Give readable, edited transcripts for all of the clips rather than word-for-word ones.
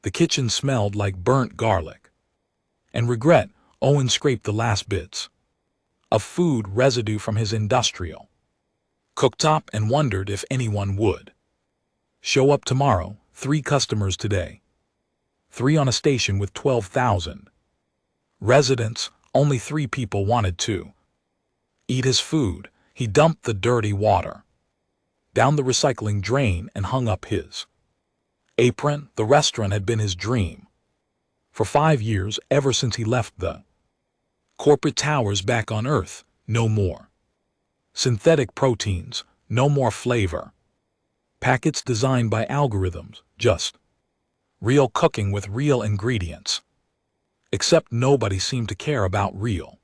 The kitchen smelled like burnt garlic. And regret, Owen scraped the last bits of food residue from his industrial cooktop and wondered if anyone would show up tomorrow. 3 customers today. 3 on a station with 12,000 residents. Only 3 people wanted to eat his food. He dumped the dirty water down the recycling drain and hung up his apron. The restaurant had been his dream for 5 years, ever since he left the corporate towers back on Earth. No more synthetic proteins, no more flavor packets designed by algorithms, just real cooking with real ingredients. Except nobody seemed to care about real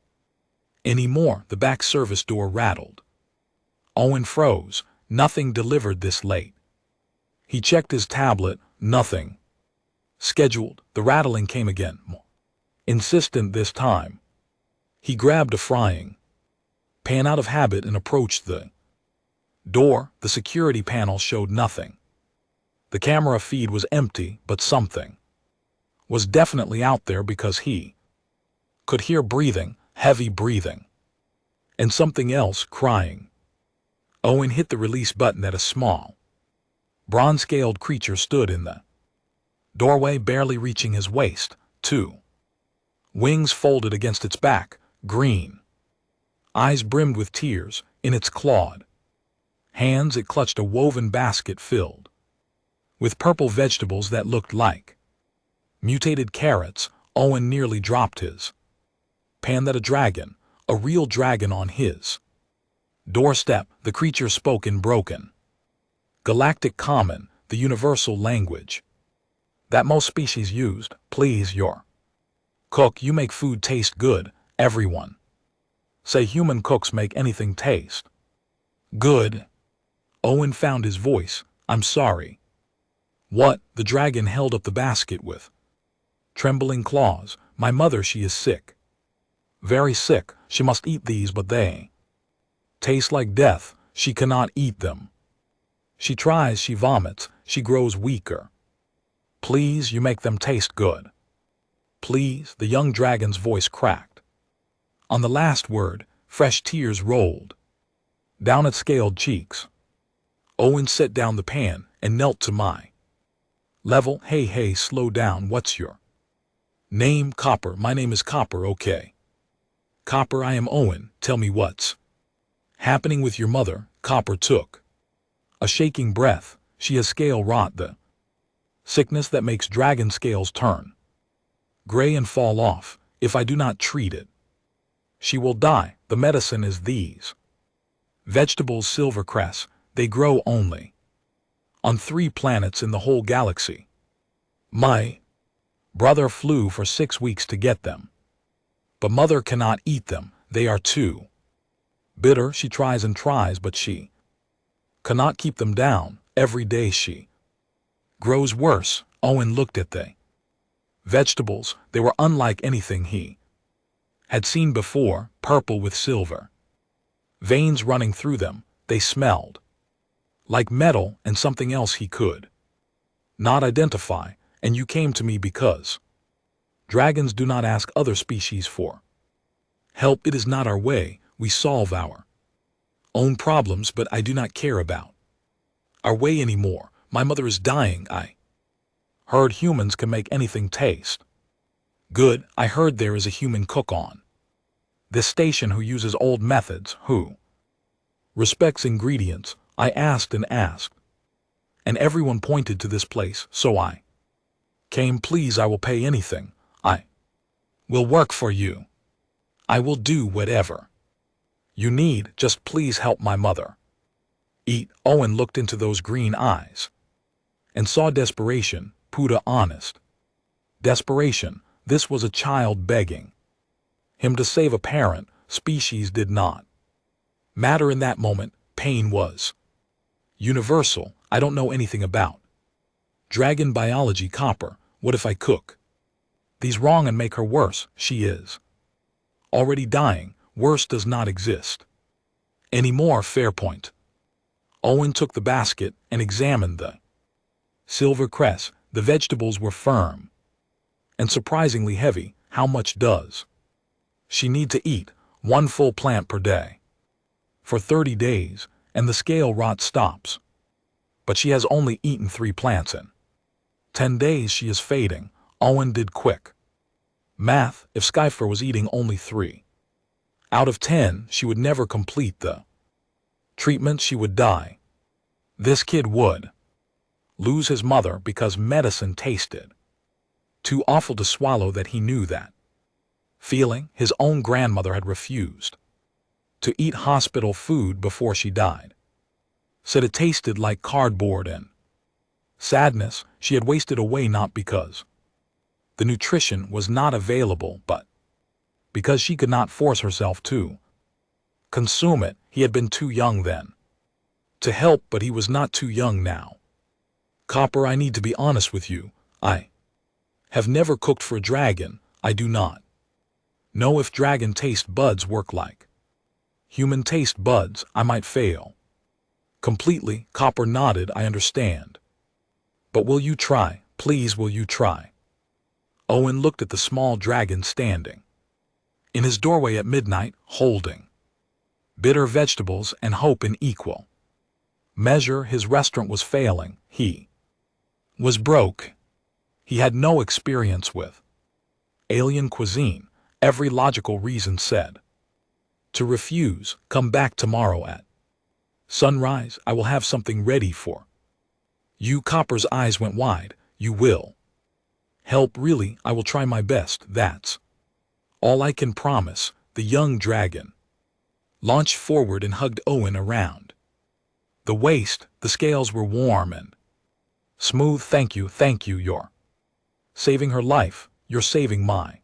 anymore. The back service door rattled. Owen froze. Nothing delivered this late. He checked his tablet. Nothing scheduled. The rattling came again, more insistent this time. He grabbed a frying pan out of habit and approached the door. The security panel showed nothing. The camera feed was empty, but something was definitely out there, because he could hear breathing, heavy breathing, and something else crying. Owen hit the release button. At a small, bronze-scaled creature stood in the doorway, barely reaching his waist. 2 wings folded against its back, green eyes brimmed with tears. In its clawed hands it clutched a woven basket filled with purple vegetables that looked like mutated carrots. Owen nearly dropped his pan. That a dragon, a real dragon, on his doorstep. The creature spoke in broken galactic common, the universal language that most species used. Please, your cook. You make food taste good. Everyone say human cooks make anything taste good. Owen found his voice. I'm sorry. What? The dragon held up the basket with trembling claws. My mother, she is sick. Very sick. She must eat these, but they taste like death. She cannot eat them. She tries, she vomits, she grows weaker. Please, you make them taste good. Please. The young dragon's voice cracked. On the last word, fresh tears rolled down its scaled cheeks. Owen set down the pan and knelt to my level. Hey, slow down. What's your name? Copper. My name is Copper. Okay. Copper, I am Owen. Tell me what's happening with your mother. Copper took a shaking breath. She has scale rot, the sickness that makes dragon scales turn gray and fall off. If I do not treat it, she will die. The medicine is these vegetables. Silvercress. They grow only on 3 planets in the whole galaxy. My brother flew for 6 weeks to get them, but mother cannot eat them. They are too bitter. She tries and tries, but she cannot keep them down. Every day she grows worse. Owen looked at the vegetables. They were unlike anything he had seen before, purple with silver veins running through them. They smelled like metal and something else he could not identify. And you came to me because dragons do not ask other species for help. It is not our way. We solve our own problems, but I do not care about our way anymore. My mother is dying. I heard humans can make anything taste good. I heard there is a human cook on this station who uses old methods, who respects ingredients. I asked and asked, and everyone pointed to this place, so I came. Please, I will pay anything. I will work for you. I will do whatever you need. Just please help my mother eat. Owen looked into those green eyes and saw desperation. Puta honest desperation. This was a child begging him to save a parent. Species did not matter in that moment. Pain was universal. I don't know anything about dragon biology. Copper, what if I cook these wrong and make her worse? She is already dying. Worse does not exist anymore. Fair point. Owen took the basket and examined the silver cress. The vegetables were firm and surprisingly heavy. How much does she need to eat? 1 full plant per day. For 30 days, and the scale rot stops. But she has only eaten 3 plants in 10 days. She is fading. Owen did quick math. If Skyfer was eating only 3 out of 10, she would never complete the treatment. She would die. This kid would lose his mother because medicine tasted too awful to swallow. That he knew that feeling. His own grandmother had refused to eat hospital food before she died. Said it tasted like cardboard, and sadness she had wasted away, not because the nutrition was not available, but because she could not force herself to consume it. He had been too young then to help, but he was not too young now. Copper, I need to be honest with you. I have never cooked for a dragon. I do not know if dragon taste buds work like human taste buds. I might fail completely. Copper nodded. I understand. But will you try? Please, will you try? Owen looked at the small dragon standing in his doorway at midnight, holding bitter vegetables and hope in equal measure. His restaurant was failing. He was broke. He had no experience with alien cuisine. Every logical reason said to refuse. Come back tomorrow at sunrise. I will have something ready for you. Copper's eyes went wide. You will help? Really? I will try my best. That's all I can promise. The young dragon launched forward and hugged Owen around the waist. The scales were warm and smooth. Thank you, you're saving her life. You're saving my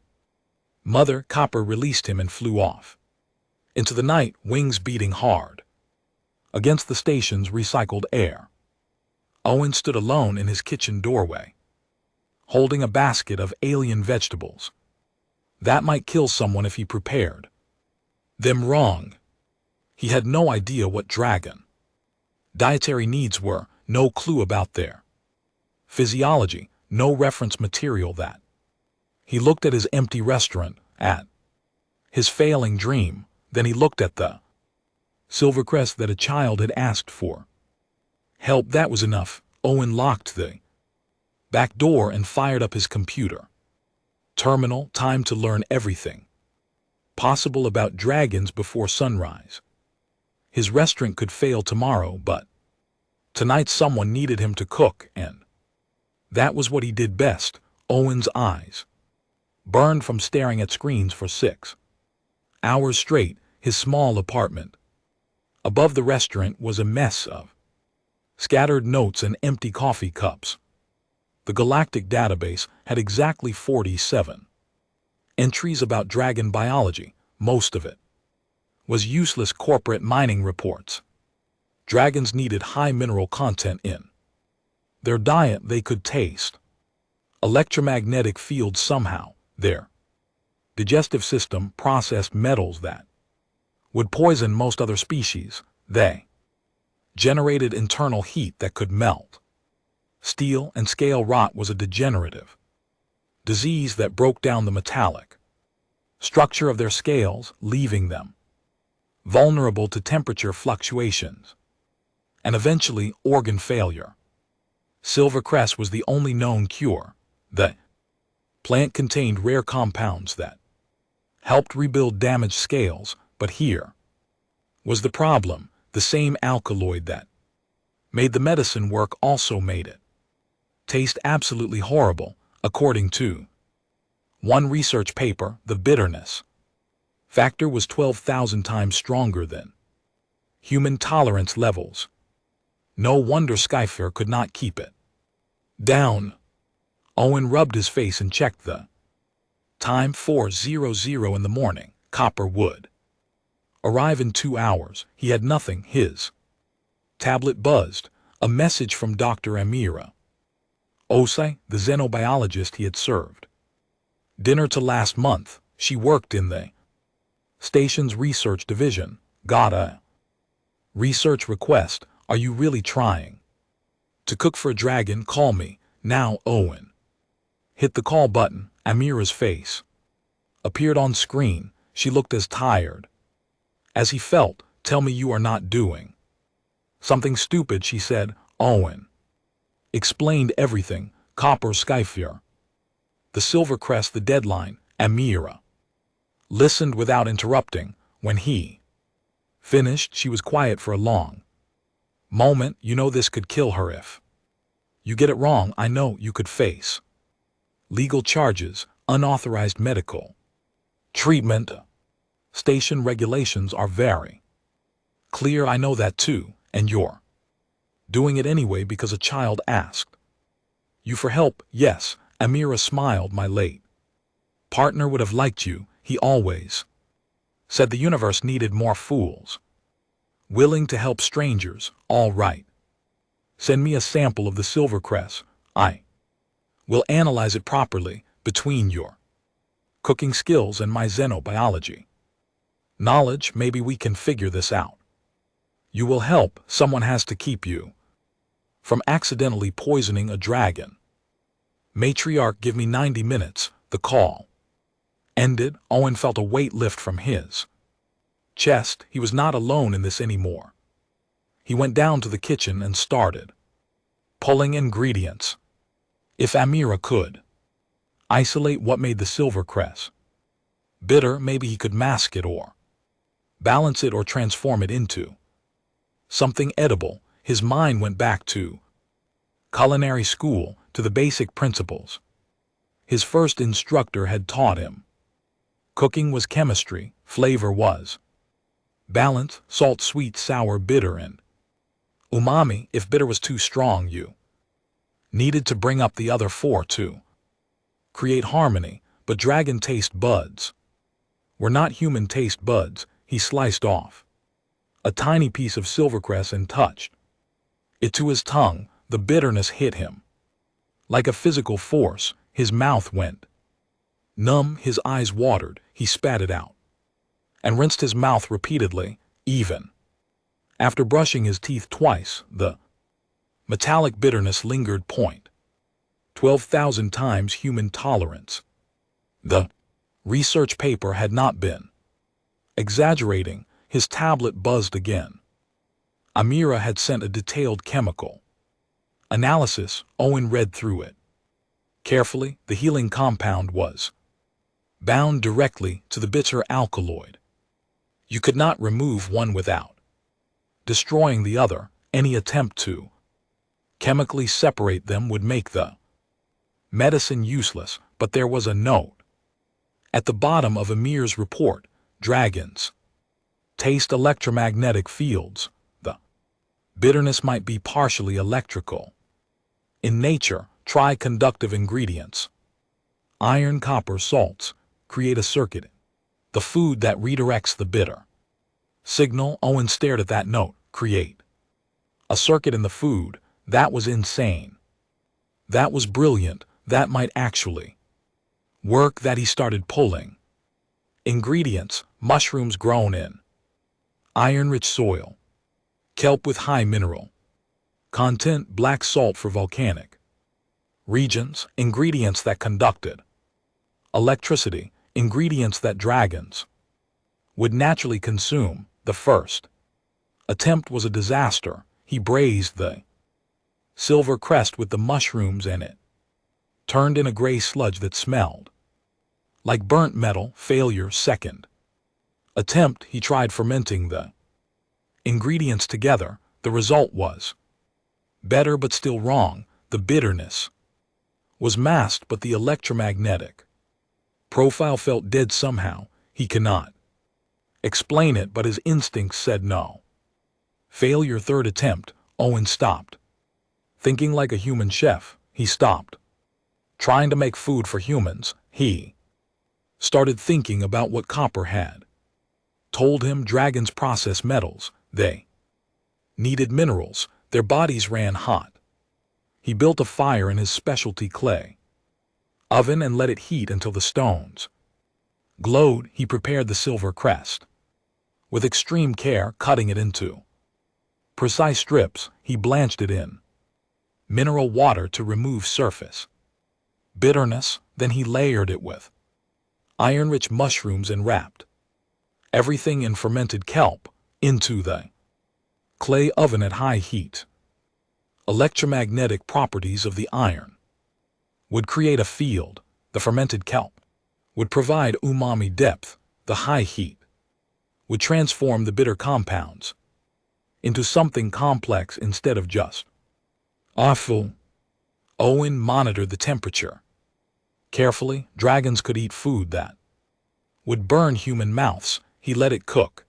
mother. Copper released him and flew off into the night, wings beating hard against the station's recycled air. Owen stood alone in his kitchen doorway, holding a basket of alien vegetables that might kill someone if he prepared them wrong. He had no idea what dragon dietary needs were, no clue about their physiology, no reference material. That he looked at his empty restaurant, at his failing dream. Then he looked at the silvercrest that a child had asked for help. That was enough. Owen locked the back door and fired up his computer terminal. Time to learn everything possible about dragons before sunrise. His restaurant could fail tomorrow, but tonight someone needed him to cook, and that was what he did best. Owen's eyes burned from staring at screens for 6 hours straight. His small apartment above the restaurant was a mess of scattered notes and empty coffee cups. The galactic database had exactly 47 entries about dragon biology. Most of it was useless corporate mining reports. Dragons needed high mineral content in their diet. They could taste electromagnetic fields somehow. Their digestive system processed metals that would poison most other species. They generated internal heat that could melt steel, and scale rot was a degenerative disease that broke down the metallic structure of their scales, leaving them vulnerable to temperature fluctuations and eventually organ failure. Silvercrest was the only known cure. The plant contained rare compounds that helped rebuild damaged scales, but here was the problem. The same alkaloid that made the medicine work also made it taste absolutely horrible. According to one research paper, the bitterness factor was 12,000 times stronger than human tolerance levels. No wonder Skyfair could not keep it down. Owen rubbed his face and checked the time. 4:00 in the morning. Copper would arrive in 2 hours. He had nothing. His tablet buzzed. A message from Dr. Amira Osei, the xenobiologist he had served dinner to last month. She worked in the station's research division. Got a research request. Are you really trying to cook for a dragon? Call me Now Owen hit the call button. Amira's face appeared on screen. She looked as tired as he felt. Tell me you are not doing something stupid, she said. Owen explained everything. Copper Skyfear, the Silver Crest, the deadline. Amira listened without interrupting. When he finished, she was quiet for a long moment. You know this could kill her if you get it wrong. I know you could face legal charges, unauthorized medical treatment. Station regulations are very clear. I know that too, and you're doing it anyway because a child asked you for help. Yes, Amira smiled. My late partner would have liked you. He always said the universe needed more fools willing to help strangers. All right. Send me a sample of the Silver Crest. I will analyze it properly. Between your cooking skills and my xenobiology knowledge, maybe we can figure this out. You will help. Someone has to keep you from accidentally poisoning a dragon. Matriarch, give me 90 minutes. The call ended. Owen felt a weight lift from his chest. He was not alone in this anymore. He went down to the kitchen and started pulling ingredients. If Amira could isolate what made the Silver Crest bitter, maybe he could mask it or balance it or transform it into something edible. His mind went back to culinary school, to the basic principles his first instructor had taught him. Cooking was chemistry, flavor was balance, salt, sweet, sour, bitter, and umami. If bitter was too strong, you needed to bring up the other four to create harmony. But dragon taste buds were not human taste buds. He sliced off a tiny piece of silvercrest and touched it to his tongue. The bitterness hit him like a physical force. His mouth went numb, his eyes watered. He spat it out and rinsed his mouth repeatedly. Even after brushing his teeth twice, the metallic bitterness lingered. 12,000 times human tolerance. The research paper had not been exaggerating. His tablet buzzed again. Amira had sent a detailed chemical analysis. Owen read through it carefully. The healing compound was bound directly to the bitter alkaloid. You could not remove one without destroying the other. Any attempt to chemically separate them would make the medicine useless. But there was a note at the bottom of Amir's report. Dragons taste electromagnetic fields. The bitterness might be partially electrical in nature. Try conductive ingredients. Iron, copper, salts create a circuit. The food that redirects the bitter signal. Owen stared at that note. Create a circuit in the food. That was insane. That was brilliant. That might actually work. That he started pulling ingredients. Mushrooms grown in iron-rich soil, kelp with high mineral content, black salt for volcanic regions, ingredients that conducted electricity, ingredients that dragons would naturally consume. The first attempt was a disaster. He braised the silver crest with the mushrooms in it, turned in a gray sludge that smelled like burnt metal. Failure. Second attempt, he tried fermenting the ingredients together. The result was better but still wrong. The bitterness was masked, but the electromagnetic profile felt dead somehow. He cannot explain it, but his instincts said no. Failure. Third attempt. Owen stopped thinking like a human chef. He stopped trying to make food for humans. He started thinking about what Copper had told him. Dragons process metals. They needed minerals. Their bodies ran hot. He built a fire in his specialty clay oven and let it heat until the stones glowed. He prepared the silver crest with extreme care, cutting it into precise strips. He blanched it in mineral water to remove surface bitterness, then he layered it with iron-rich mushrooms and wrapped everything in fermented kelp into the clay oven at high heat. Electromagnetic properties of the iron would create a field. The fermented kelp would provide umami depth. The high heat would transform the bitter compounds into something complex instead of just awful. Owen monitored the temperature carefully. Dragons could eat food that would burn human mouths. He let it cook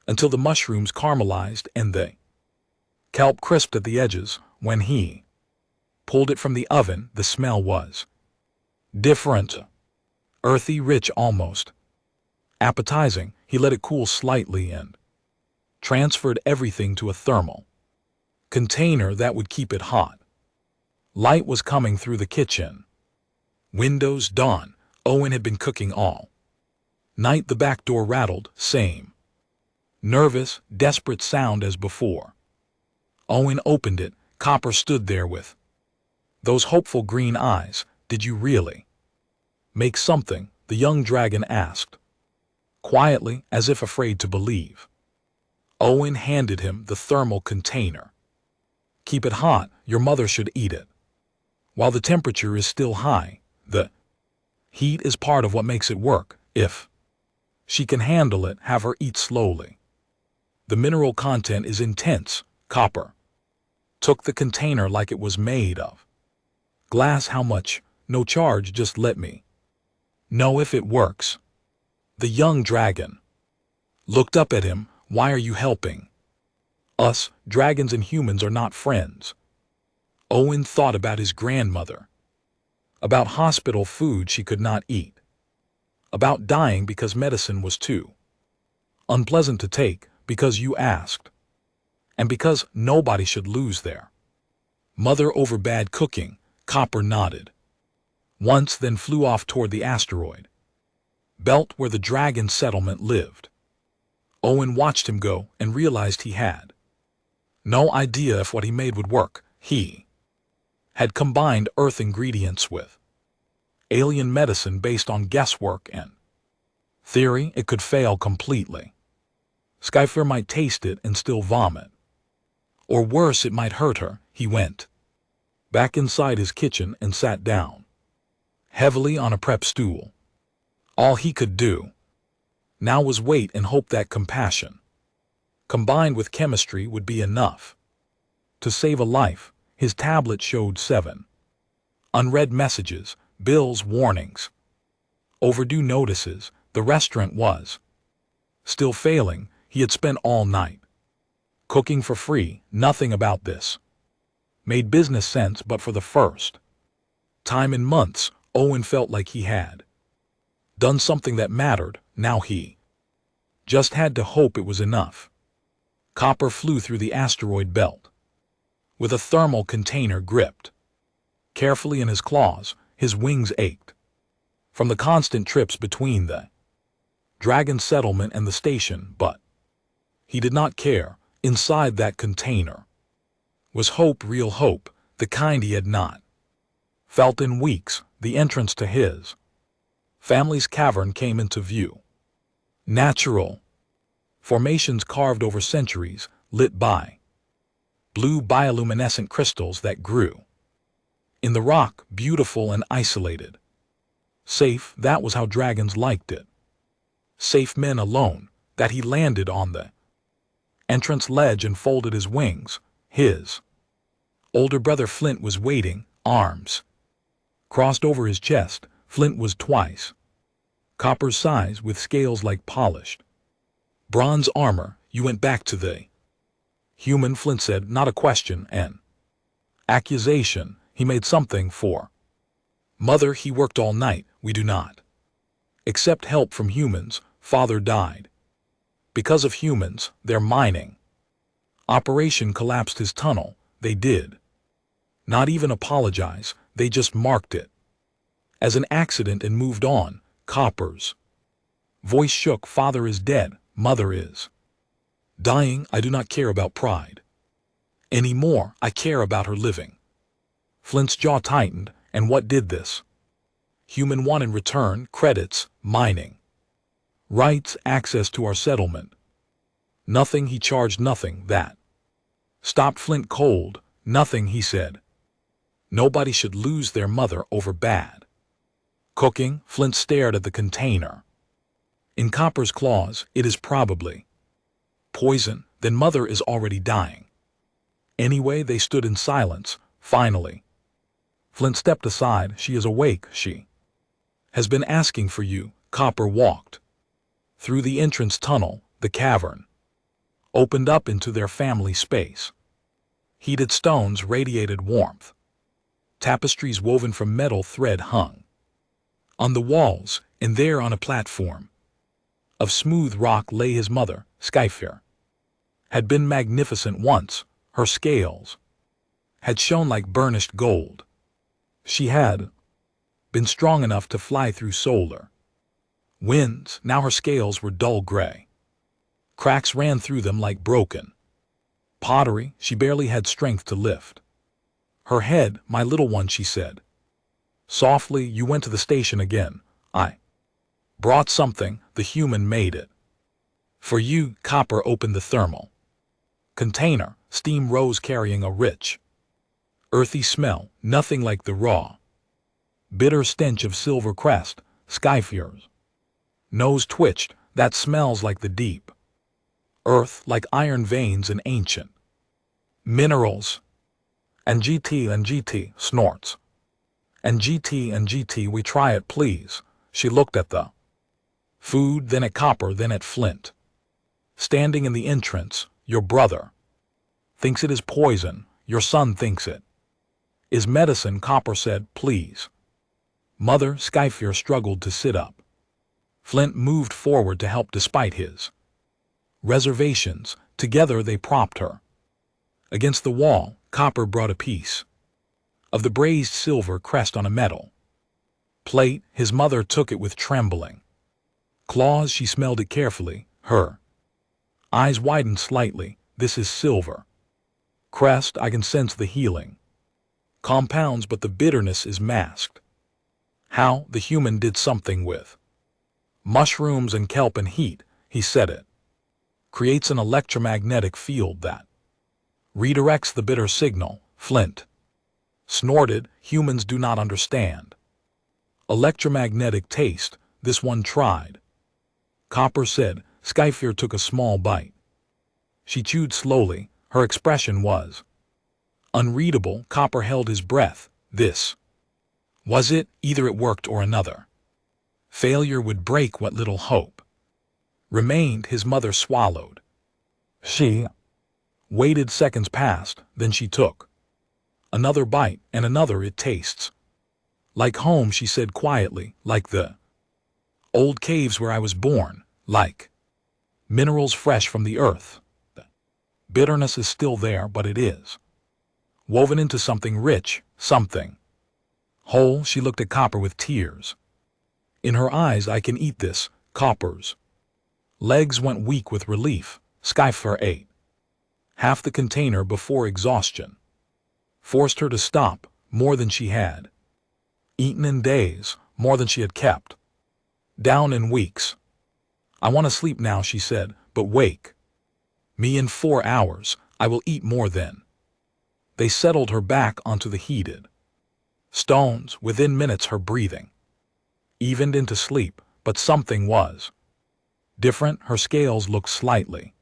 until the mushrooms caramelized and the kelp crisped at the edges. When he pulled it from the oven, the smell was different. Earthy, rich, almost appetizing. He let it cool slightly and transferred everything to a thermal container that would keep it hot. Light was coming through the kitchen windows. Dawn. Owen had been cooking all night. The back door rattled. Same nervous, desperate sound as before. Owen opened it. Copper stood there with those hopeful green eyes. Did you really make something? The young dragon asked, quietly, as if afraid to believe. Owen handed him the thermal container. Keep it hot. Your mother should eat it while the temperature is still high. The heat is part of what makes it work. If she can handle it, have her eat slowly. The mineral content is intense. Copper took the container like it was made of glass. How much? No charge, just let me know if it works. The young dragon looked up at him. Why are you helping us? Dragons and humans are not friends. Owen thought about his grandmother, about hospital food she could not eat, about dying because medicine was too unpleasant to take, because you asked, and because nobody should lose their mother over bad cooking. Copper nodded once, then flew off toward the asteroid belt where the dragon settlement lived. Owen watched him go and realized he had no idea if what he made would work. He had combined Earth ingredients with alien medicine based on guesswork and theory. It could fail completely. Skyfire might taste it and still vomit. Or worse, it might hurt her. He went back inside his kitchen and sat down heavily on a prep stool. All he could do now was wait and hope that compassion, combined with chemistry, would be enough to save a life. His tablet showed 7 unread messages, bills, warnings, overdue notices. The restaurant was still failing. He had spent all night cooking for free. Nothing about this made business sense, but for the first time in months, Owen felt like he had done something that mattered. Now he just had to hope it was enough. Copper flew through the asteroid belt with a thermal container gripped carefully in his claws. His wings ached from the constant trips between the dragon settlement and the station, but he did not care. Inside that container was hope, real hope, the kind he had not felt in weeks. The entrance to his family's cavern came into view. Natural formations carved over centuries, lit by blue bioluminescent crystals that grew in the rock, beautiful and isolated. Safe, that was how dragons liked it. Safe men alone. That he landed on the entrance ledge and folded his wings. His older brother Flint was waiting, arms crossed over his chest. Flint was twice Copper's size, with scales like polished bronze armor. You went back to the human, Flint said, not a question, an accusation. He made something for Mother. He worked all night. We do not accept help from humans. Father died because of humans. Their mining operation collapsed his tunnel. They did not even apologize. They just marked it as an accident and moved on. Copper's voice shook. Father is dead. Mother is dying. I do not care about pride anymore. I care about her living. Flint's jaw tightened, and what did this? Human won in return, credits, mining. Rights, access to our settlement. Nothing, he charged, nothing, that. Stopped Flint cold, nothing, he said. Nobody should lose their mother over bad. Cooking, Flint stared at the container. In Copper's claws, it is probably poison, then mother is already dying. Anyway, they stood in silence, finally. Flint stepped aside. She is awake, she has been asking for you. Copper walked through the entrance tunnel. The cavern opened up into their family space. Heated stones radiated warmth. Tapestries woven from metal thread hung on the walls, and there on a platform of smooth rock lay his mother. Skyfair had been magnificent once. Her scales had shone like burnished gold. She had been strong enough to fly through solar winds. Now her scales were dull gray. Cracks ran through them like broken pottery. She barely had strength to lift her head. My little one, she said softly, you went to the station again. I brought something. The human made it for you. Copper opened the thermal container. Steam rose, carrying a rich, earthy smell, nothing like the raw, bitter stench of Silver Crest. Skyfair's nose twitched. That smells like the deep earth, like iron veins and ancient minerals. And GT, snorts. And GT, we try it, please. She looked at the food, then at Copper, then at Flint. Standing in the entrance, your brother thinks it is poison. Your son thinks it is medicine. Copper said, please. Mother. Skyfair struggled to sit up. Flint moved forward to help despite his reservations. Together they propped her against the wall. Copper brought a piece of the braised silver crest on a metal plate. His mother took it with trembling claws. She smelled it carefully. Her eyes widened slightly. This is silver crest. I can sense the healing compounds, but the bitterness is masked. How? The human did something with mushrooms and kelp and heat. He said it creates an electromagnetic field that redirects the bitter signal. Flint snorted. Humans do not understand electromagnetic taste. This one tried. Copper said. Skyfair took a small bite. She chewed slowly. Her expression was unreadable. Copper held his breath. This was it. Either it worked or another failure would break what little hope remained. His mother swallowed. She waited. Seconds passed. Then she took another bite and another. It tastes like home, she said quietly, like the old caves where I was born, like minerals fresh from the earth. The bitterness is still there, but it is woven into something rich, something whole. She looked at Copper with tears in her eyes. I can eat this. Copper's legs went weak with relief. Skyfair ate half the container before exhaustion forced her to stop. More than she had eaten in days, more than she had kept down in weeks. I want to sleep now, she said, but wake me in 4 hours. I will eat more then. They settled her back onto the heated stones. Within minutes her breathing evened into sleep, but something was different. Her scales looked slightly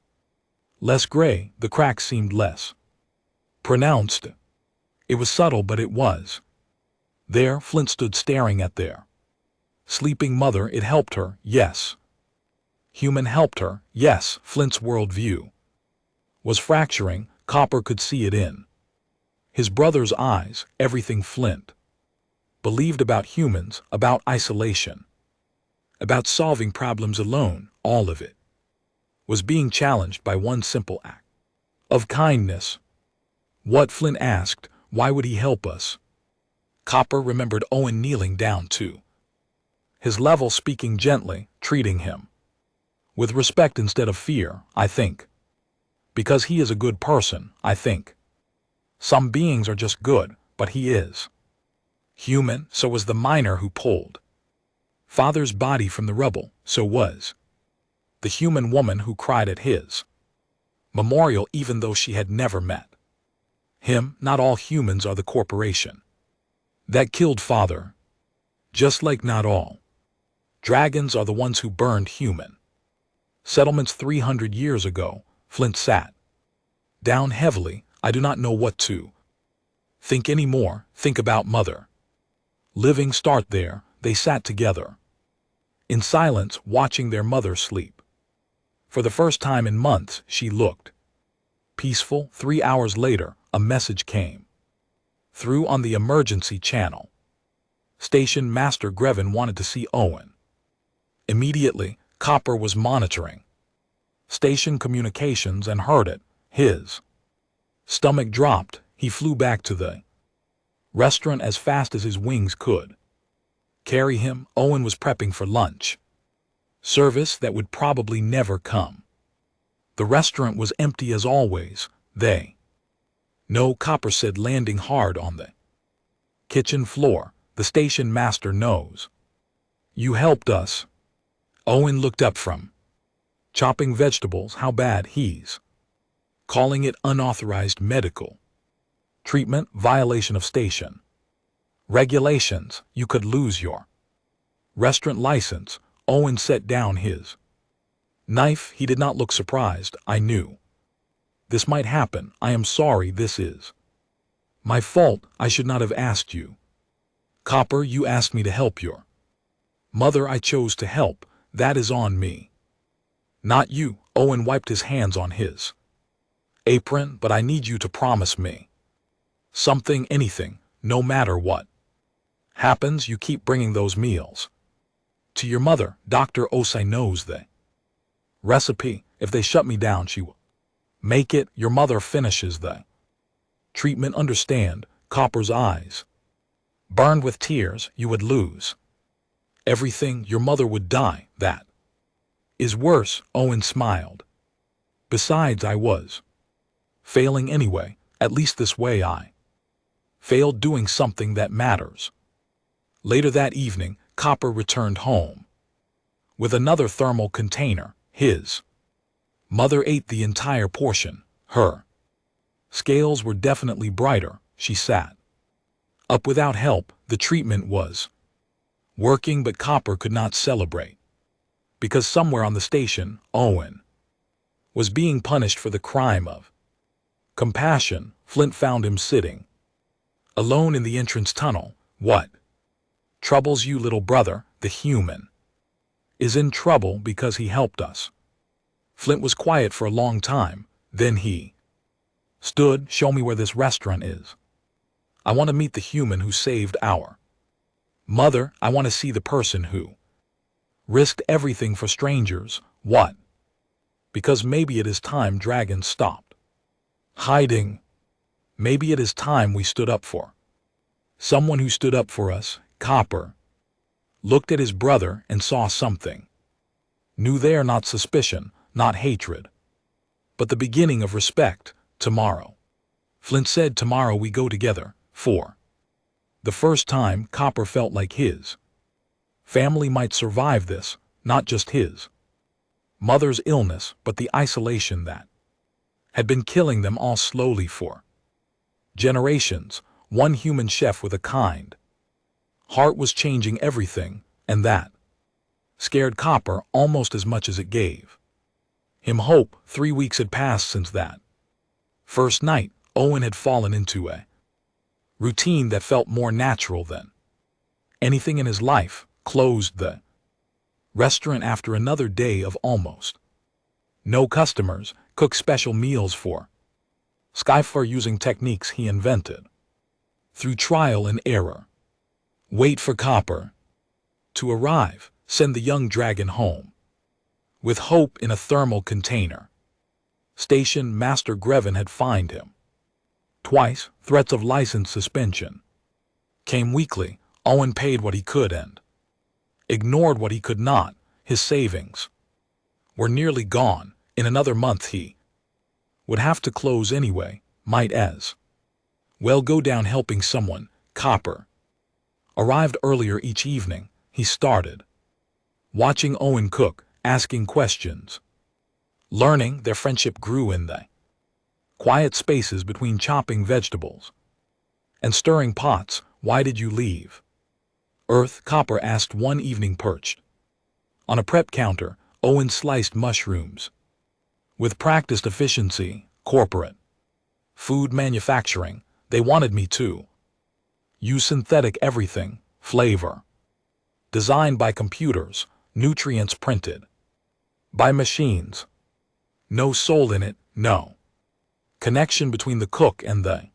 less gray. The cracks seemed less pronounced. It was subtle, but it was there. Flint stood staring at their sleeping mother. It helped her, yes. Human helped her, yes. Flint's worldview was fracturing. Copper could see it in his brother's eyes. Everything Flint believed about humans, about isolation, about solving problems alone, all of it was being challenged by one simple act of kindness. What? Flint asked. Why would he help us? Copper remembered Owen kneeling down to his level, speaking gently, treating him with respect instead of fear. I think because he is a good person. I think some beings are just good, but he is human, so was the miner who pulled father's body from the rubble, so was the human woman who cried at his memorial even though she had never met him. Not all humans are the corporation that killed father, just like not all dragons are the ones who burned human settlements 300 years ago. Flint sat down heavily. I do not know what to think anymore. Think about mother living. Start there. They sat together in silence, watching their mother sleep. For the first time in months, she looked peaceful. 3 hours later, a message came through on the emergency channel. Station Master Grevin wanted to see Owen immediately. Copper was monitoring station communications and heard it. His stomach dropped. He flew back to the restaurant as fast as his wings could carry him. Owen was prepping for lunch service that would probably never come. The restaurant was empty as always. No, Copper said, landing hard on the kitchen floor. The station master knows you helped us. Owen looked up from chopping vegetables. How bad? He's calling it unauthorized medical treatment, violation of station regulations. You could lose your restaurant license. Owen set down his knife. He did not look surprised. I knew this might happen. I am sorry. This is my fault. I should not have asked you. Copper, you asked me to help your mother. I chose to help. That is on me, not you. Owen wiped his hands on his apron. But I need you to promise me something, anything, no matter what happens. You keep bringing those meals to your mother. Dr. Osei knows the recipe. If they shut me down, she will make it. Your mother finishes the treatment. Understand? Copper's eyes burned with tears. You would lose everything. Your mother would die. That is worse. Owen smiled. Besides, I was failing anyway. At least this way I failed doing something that matters. Later that evening, Copper returned home with another thermal container. His mother ate the entire portion. Her scales were definitely brighter. She sat up without help. The treatment was working, but Copper could not celebrate because somewhere on the station, Owen was being punished for the crime of compassion. Flint found him sitting alone in the entrance tunnel. What troubles you, little brother? The human is in trouble because he helped us. Flint was quiet for a long time. Then he stood. Show me where this restaurant is. I want to meet the human who saved our mother. I want to see the person who risked everything for strangers. What? Because maybe it is time dragons stopped hiding. Maybe it is time we stood up for someone who stood up for us. Copper looked at his brother and saw something new there. Not suspicion, not hatred, but the beginning of respect. Tomorrow, Flint said, tomorrow we go together. For the first time, Copper felt like his family might survive this, not just his mother's illness, but the isolation that had been killing them all slowly for generations. One human chef with a kind heart was changing everything, and that scared Copper almost as much as it gave him hope. 3 weeks had passed since that first night. Owen had fallen into a routine that felt more natural than anything in his life. Closed the restaurant after another day of almost no customers. Cooked special meals for Skyfar using techniques he invented through trial and error. Wait for Copper to arrive. Send the young dragon home with hope in a thermal container. Station Master Grevin had fined him twice. Threats of license suspension came weekly. Owen paid what he could and ignored what he could not. His savings were nearly gone. In another month he would have to close anyway. Might as Well, go down helping someone, Copper. Arrived earlier each evening, he started. Watching Owen cook, asking questions. Learning, their friendship grew in the quiet spaces between chopping vegetables and stirring pots. Why did you leave Earth? Copper asked one evening perched on a prep counter. Owen sliced mushrooms. With practiced efficiency, corporate food manufacturing, they wanted me to use synthetic everything, flavor designed by computers, nutrients printed by machines. No soul in it, no connection between the cook and the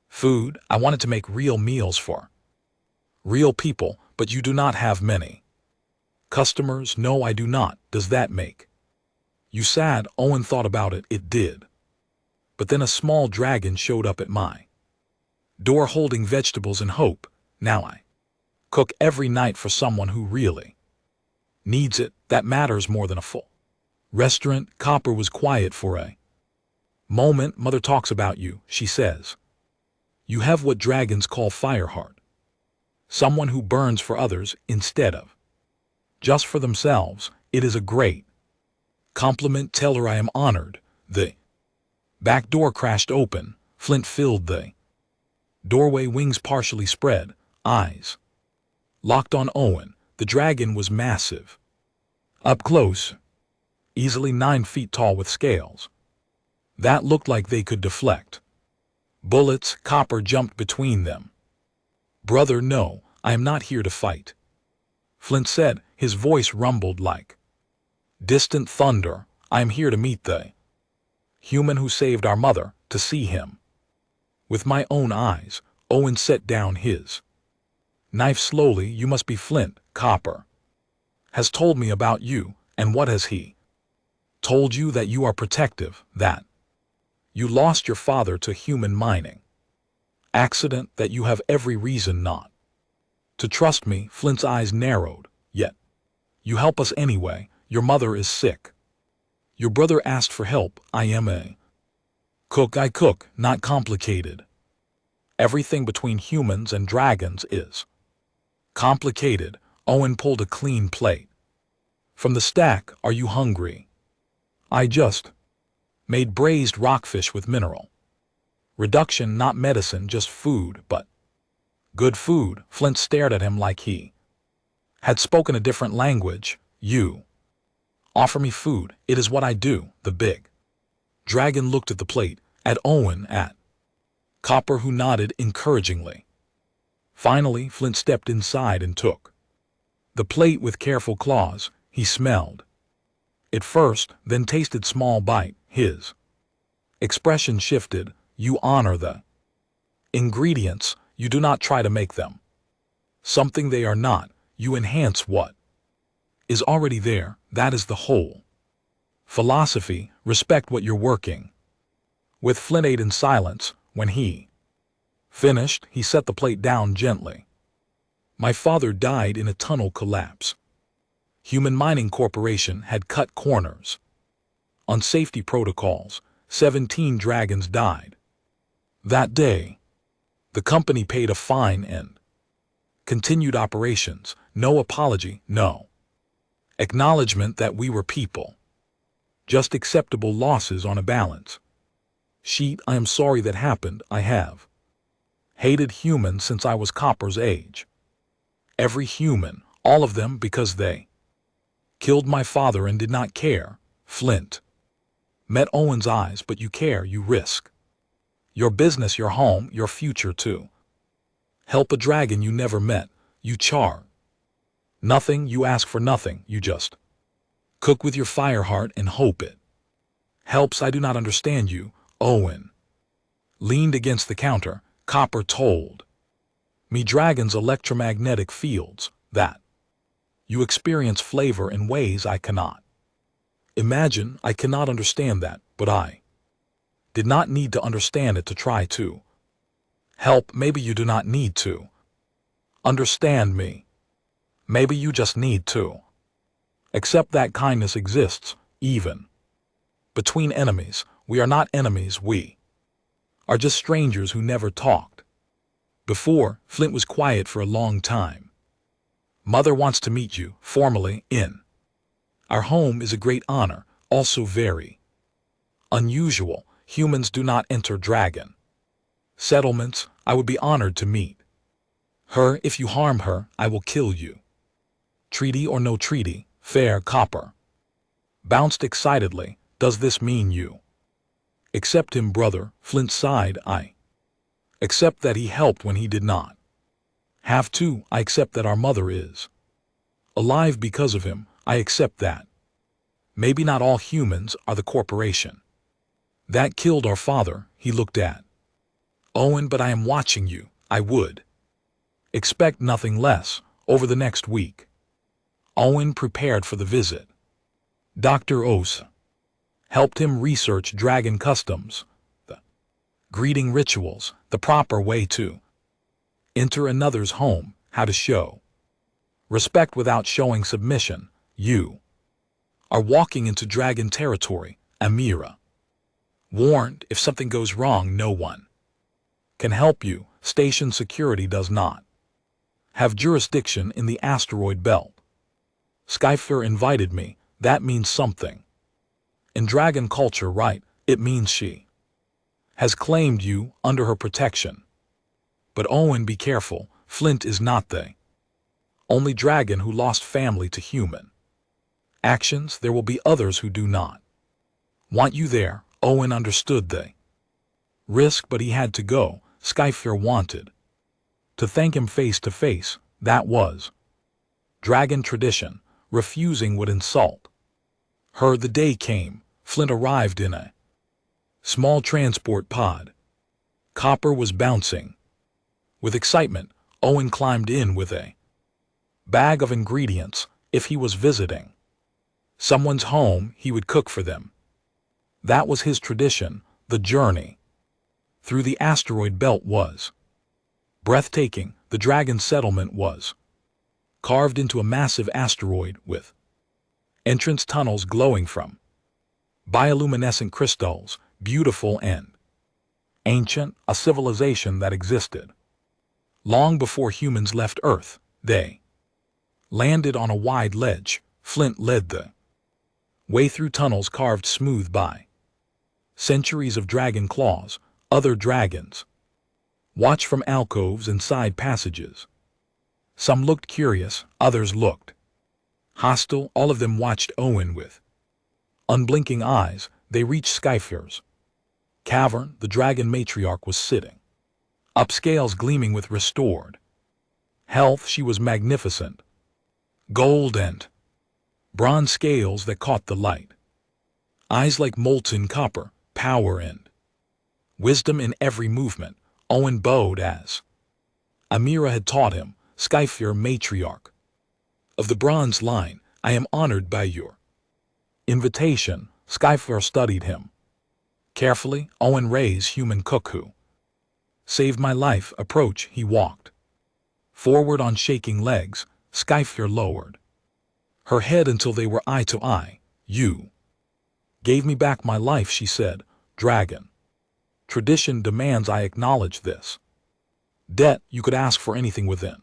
food. I wanted to make real meals for real people, but you do not have many customers. No, I do not. Does that make you sad? Owen thought about it. It did. But then a small dragon showed up at my door holding vegetables and hope. Now I cook every night for someone who really needs it. That matters more than a full restaurant. Copper was quiet for a moment. Mother talks about you, she says. You have what dragons call fireheart. Someone who burns for others instead of just for themselves. It is a great compliment. Tell her I am honored. The back door crashed open. Flint filled the doorway, wings partially spread, eyes locked on Owen. The dragon was massive. Up close, easily 9 feet tall with scales that looked like they could deflect bullets. Copper jumped between them. Brother, no, I am not here to fight, Flint said. His voice rumbled like distant thunder. I am here to meet the human who saved our mother, to see him with my own eyes. Owen set down his knife slowly. You must be Flint. Copper has told me about you. And what has he told you? That you are protective, that you lost your father to human mining accident, that you have every reason not to trust me. Flint's eyes narrowed. Yet you help us anyway. Your mother is sick. Your brother asked for help. I am a cook. I cook, not complicated. Everything between humans and dragons is complicated. Owen pulled a clean plate from the stack. Are you hungry? I just made braised rockfish with mineral reduction, not medicine, just food, but good food. Flint stared at him like he had spoken a different language. You offer me food. It is what I do. The big dragon looked at the plate, at Owen, at Copper, who nodded encouragingly. Finally, Flint stepped inside and took the plate with careful claws. He smelled it first, then tasted small bite. His expression shifted. You honor the ingredients. You do not try to make them something they are not. You enhance what is already there. That is the whole philosophy. Respect what you're working with. Flint ate in silence. When he finished, he set the plate down gently. My father died in a tunnel collapse. Human Mining Corporation had cut corners on safety protocols. 17 dragons died that day. The company paid a fine and continued operations. No apology, no acknowledgement that we were people. Just acceptable losses on a balance sheet. I am sorry that happened. I have hated humans since I was Copper's age. Every human, all of them, because they killed my father and did not care. Flint met Owen's eyes. But you care. You risk your business, your home, your future to help a dragon you never met. You char nothing. You ask for nothing. You just cook with your fire heart and hope it helps. I do not understand you. Owen leaned against the counter. Copper told me dragons' electromagnetic fields, that you experience flavor in ways I cannot imagine. I cannot understand that, but I did not need to understand it to try to help. Maybe you do not need to understand me. Maybe you just need to accept that kindness exists, even between enemies. We are not enemies. We are just strangers who never talked. Before, Flint was quiet for a long time. Mother wants to meet you, formally, in our home is a great honor, also very unusual. Humans do not enter dragon settlements. I would be honored to meet her. If you harm her, I will kill you. Treaty or no treaty, fair copper bounced excitedly. Does this mean you accept him, brother? Flint sighed. I accept that he helped when he did not have to. I accept that our mother is alive because of him. I accept that. Maybe not all humans are the corporation that killed our father. He looked at Owen. But I am watching you. I would expect nothing less. Over the next week, Owen prepared for the visit. Dr. Oz helped him research dragon customs, the greeting rituals, the proper way to enter another's home, how to show respect without showing submission. You are walking into dragon territory, Amira warned. If something goes wrong, no one can help you. Station security does not have jurisdiction in the asteroid belt. Skyfair invited me. That means something. In dragon culture, right? It means she has claimed you under her protection. But Owen, be careful. Flint is not the only dragon who lost family to human actions. There will be others who do not want you there. Owen understood the risk, but he had to go. Skyfair wanted to thank him face to face. That was dragon tradition. Refusing would insult her. The day came. Flint arrived in a small transport pod. Copper was bouncing with excitement. Owen climbed in with a bag of ingredients. If he was visiting someone's home, he would cook for them. That was his tradition. The journey through the asteroid belt was breathtaking. The dragon settlement was carved into a massive asteroid with entrance tunnels glowing from bioluminescent crystals, beautiful and ancient, a civilization that existed long before humans left Earth. They landed on a wide ledge. Flint led the way through tunnels carved smooth by centuries of dragon claws. Other dragons watched from alcoves and side passages. Some looked curious, others looked hostile. All of them watched Owen with unblinking eyes. They reached Skyfair's cavern. The dragon matriarch was sitting up, scales gleaming with restored health. She was magnificent, gold and bronze scales that caught the light, eyes like molten copper, power and wisdom in every movement. Owen bowed as Amira had taught him. Skyfair, matriarch of the bronze line, I am honored by your invitation. Skyfair studied him carefully. Owen Ray's human cook who saved my life. Approach. He walked forward on shaking legs. Skyfair lowered her head until they were eye to eye. You gave me back my life, she said. Dragon tradition demands I acknowledge this debt. You could ask for anything within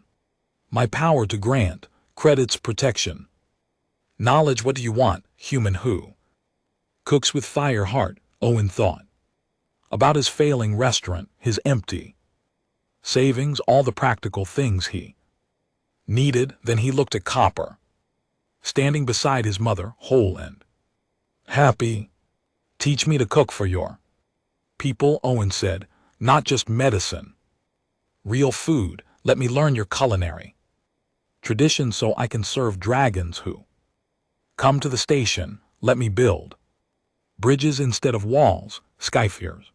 my power to grant. Credits, protection, knowledge. What do you want? Human who cooks with fire heart. Owen thought about his failing restaurant, his empty savings, all the practical things he needed. Then he looked at Copper, standing beside his mother, whole and happy. Teach me to cook for your people, Owen said. Not just medicine, real food. Let me learn your culinary tradition so I can serve dragons who come to the station. Let me build bridges instead of walls. Skyfair's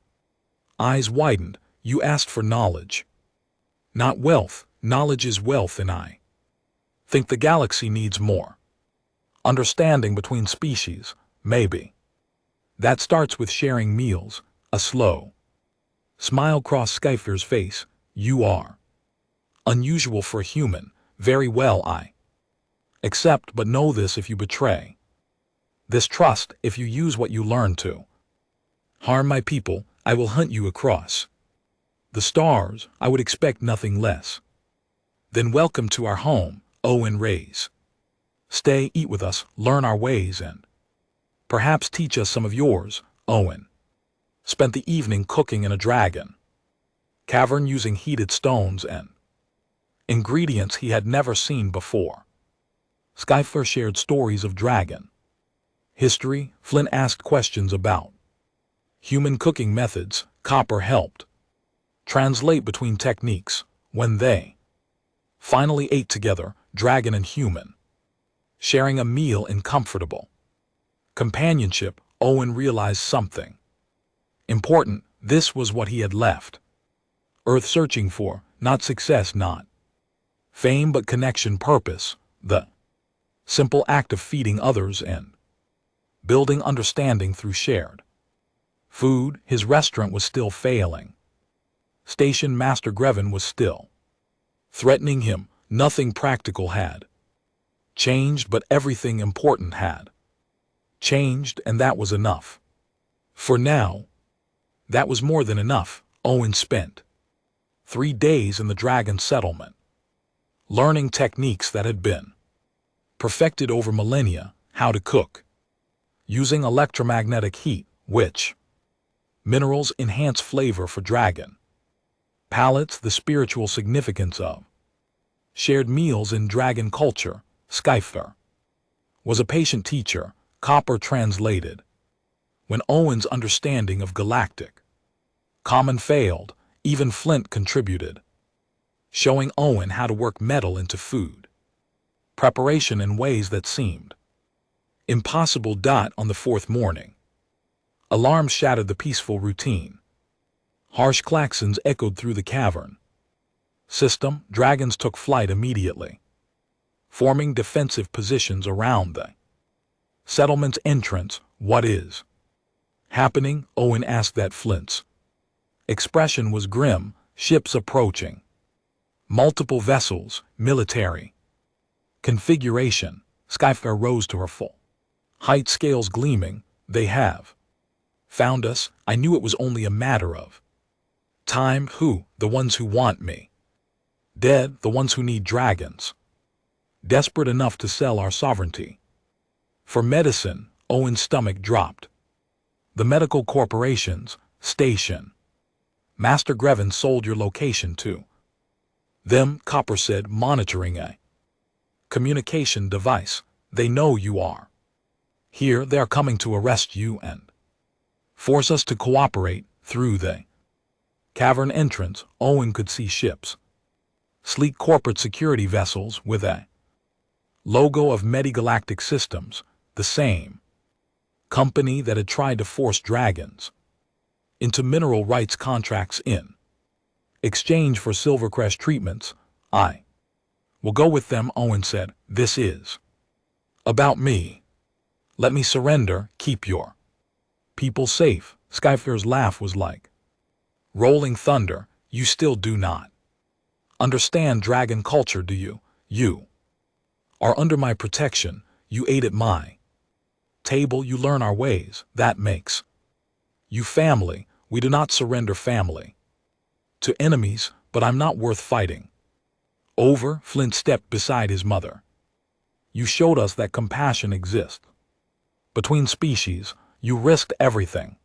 eyes widened. You asked for knowledge, not wealth. Knowledge is wealth, and I think the galaxy needs more understanding between species. Maybe that starts with sharing meals. A slow smile crossed Skyfair's face. You are unusual for a human. Very well, I accept, but know this: if you betray this trust, if you use what you learn to harm my people, I will hunt you across the stars. I would expect nothing less. Then welcome to our home, Owen Rays. Stay, eat with us, learn our ways, and perhaps teach us some of yours. Owen spent the evening cooking in a dragon cavern using heated stones and ingredients he had never seen before. Skyfer shared stories of dragon history. Flint asked questions about human cooking methods. Copper helped translate between techniques. When they finally ate together, dragon and human, sharing a meal in comfortable companionship, Owen realized something important. This was what he had left Earth searching for, not success, not fame, but connection, purpose, the simple act of feeding others and building understanding through shared food. His restaurant was still failing. Station Master Grevin was still threatening him. Nothing practical had changed, but everything important had changed, and that was enough. For now, that was more than enough. Owen spent 3 days in the dragon settlement, learning techniques that had been perfected over millennia. How to cook using electromagnetic heat, which minerals enhance flavor for dragon palates, the spiritual significance of shared meals in dragon culture. Skyfer was a patient teacher. Copper translated. When Owen's understanding of galactic common failed, even Flint contributed, showing Owen how to work metal into food preparation in ways that seemed impossible. On the 4th morning, alarms shattered the peaceful routine. Harsh klaxons echoed through the cavern system. Dragons took flight immediately, forming defensive positions around the settlement's entrance. What is happening? Owen asked. That Flint's expression was grim. Ships approaching, multiple vessels, military configuration. Skyfair rose to her full height, scales gleaming. They have found us. I knew it was only a matter of time. Who? The ones who want me dead, the ones who need dragons, desperate enough to sell our sovereignty for medicine. Owen's stomach dropped. The medical corporations, Station Master Grevin sold your location to them, Copper said, monitoring a communication device. They know you are here. They are coming to arrest you and force us to cooperate. Through the cavern entrance, Owen could see ships, sleek corporate security vessels with a logo of Medigalactic Systems, the same company that had tried to force dragons into mineral rights contracts in exchange for Silvercrest treatments. I will go with them, Owen said. This is about me. Let me surrender. Keep your people safe. Skyfair's laugh was like rolling thunder. You still do not understand dragon culture, do you? You are under my protection. You ate at my table. You learn our ways. That makes you family. We do not surrender family to enemies, but I'm not worth fighting over. Flint stepped beside his mother. You showed us that compassion exists between species. You risked everything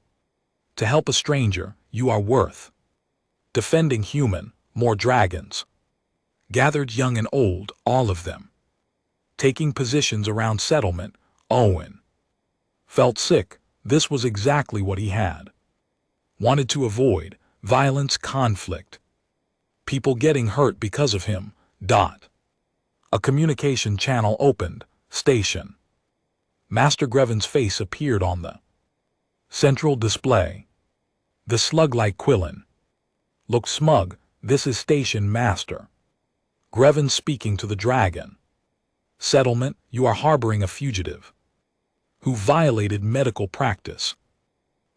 to help a stranger. You are worth defending. Human, more dragons gathered, young and old, all of them taking positions around settlement. Owen felt sick. This was exactly what he had wanted to avoid: violence, conflict, people getting hurt because of him. A communication channel opened. Station Master Grevin's face appeared on the central display. The slug-like Quillen looked smug. This is Station Master Grevin speaking to the dragon settlement. You are harboring a fugitive who violated medical practice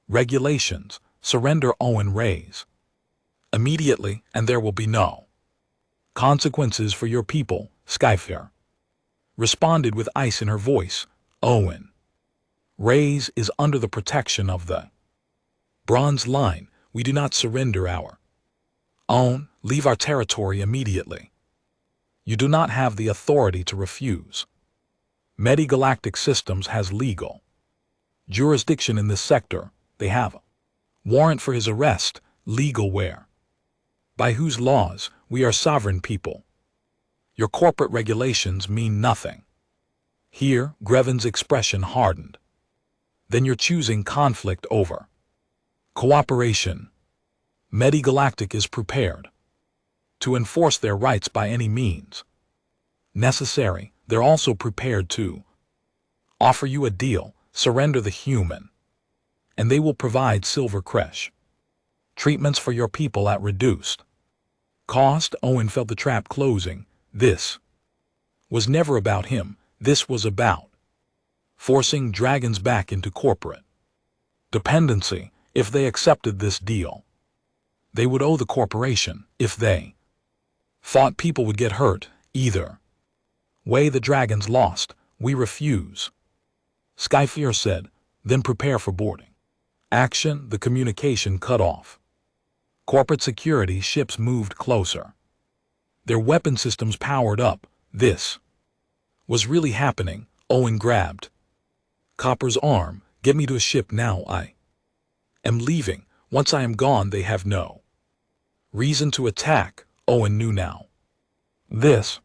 regulations. Surrender, Owen Rays, immediately, and there will be no consequences for your people. Skyfair responded with ice in her voice. Owen Rays is under the protection of the Bronze Line. We do not surrender our own. Leave our territory immediately. You do not have the authority to refuse. Medi-Galactic Systems has legal jurisdiction in this sector. They have a warrant for his arrest, legal where? By whose laws? We are sovereign people. Your corporate regulations mean nothing. Here, Greven's expression hardened. Then you're choosing conflict over cooperation. Medi-Galactic is prepared to enforce their rights by any means necessary. They're also prepared to offer you a deal, surrender the human, and they will provide silver creche treatments for your people at reduced cost. Owen felt the trap closing. This was never about him. This was about forcing dragons back into corporate dependency. If they accepted this deal, they would owe the corporation. If they thought people would get hurt, either way the dragons lost. We refuse, Skyfear said. Then prepare for boarding action. The communication cut off. Corporate security ships moved closer. Their weapon systems powered up. This was really happening. Owen grabbed Copper's arm. Get me to a ship now. I am leaving. Once I am gone, they have no reason to attack. Owen knew now. This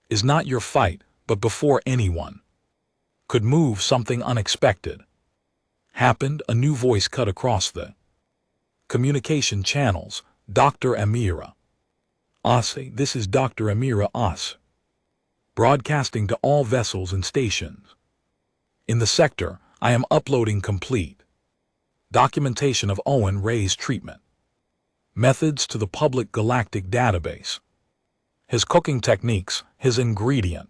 is not your fight, but before anyone could move, something unexpected happened. A new voice cut across the communication channels. Dr. Amira Ase, this is Dr. Amira Ase, broadcasting to all vessels and stations in the sector. I am uploading complete documentation of Owen Ray's treatment methods to the public galactic database. His cooking techniques, his ingredient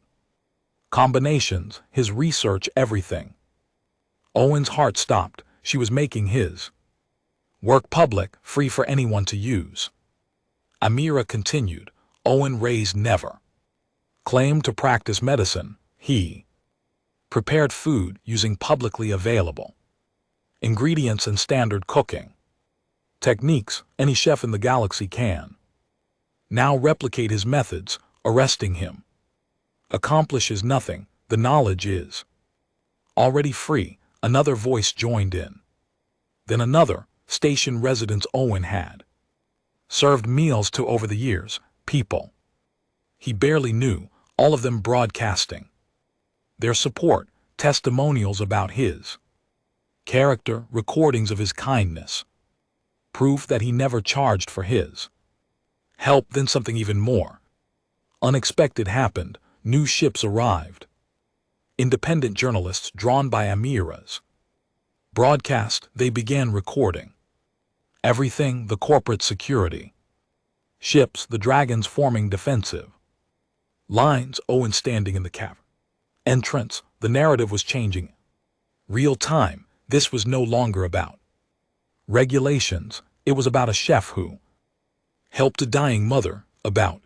combinations, his research, everything. Owen's heart stopped. She was making his work public, free for anyone to use. Amira continued. Owen Ray's never claimed to practice medicine. He prepared food using publicly available ingredients and standard cooking techniques. Any chef in the galaxy can now replicate his methods. Arresting him accomplishes nothing. The knowledge is already free. Another voice joined in. Then another. Station residents Owen had served meals to over the years. People he barely knew, all of them broadcasting their support, testimonials about his character, recordings of his kindness, proof that he never charged for his help. Then something even more unexpected happened. New ships arrived. Independent journalists drawn by Amira's broadcast. They began recording everything. The corporate security ships, the dragons forming defensive lines. Owen standing in the cavern entrance. The narrative was changing. Real time. This was no longer about regulations. It was about a chef who helped a dying mother, about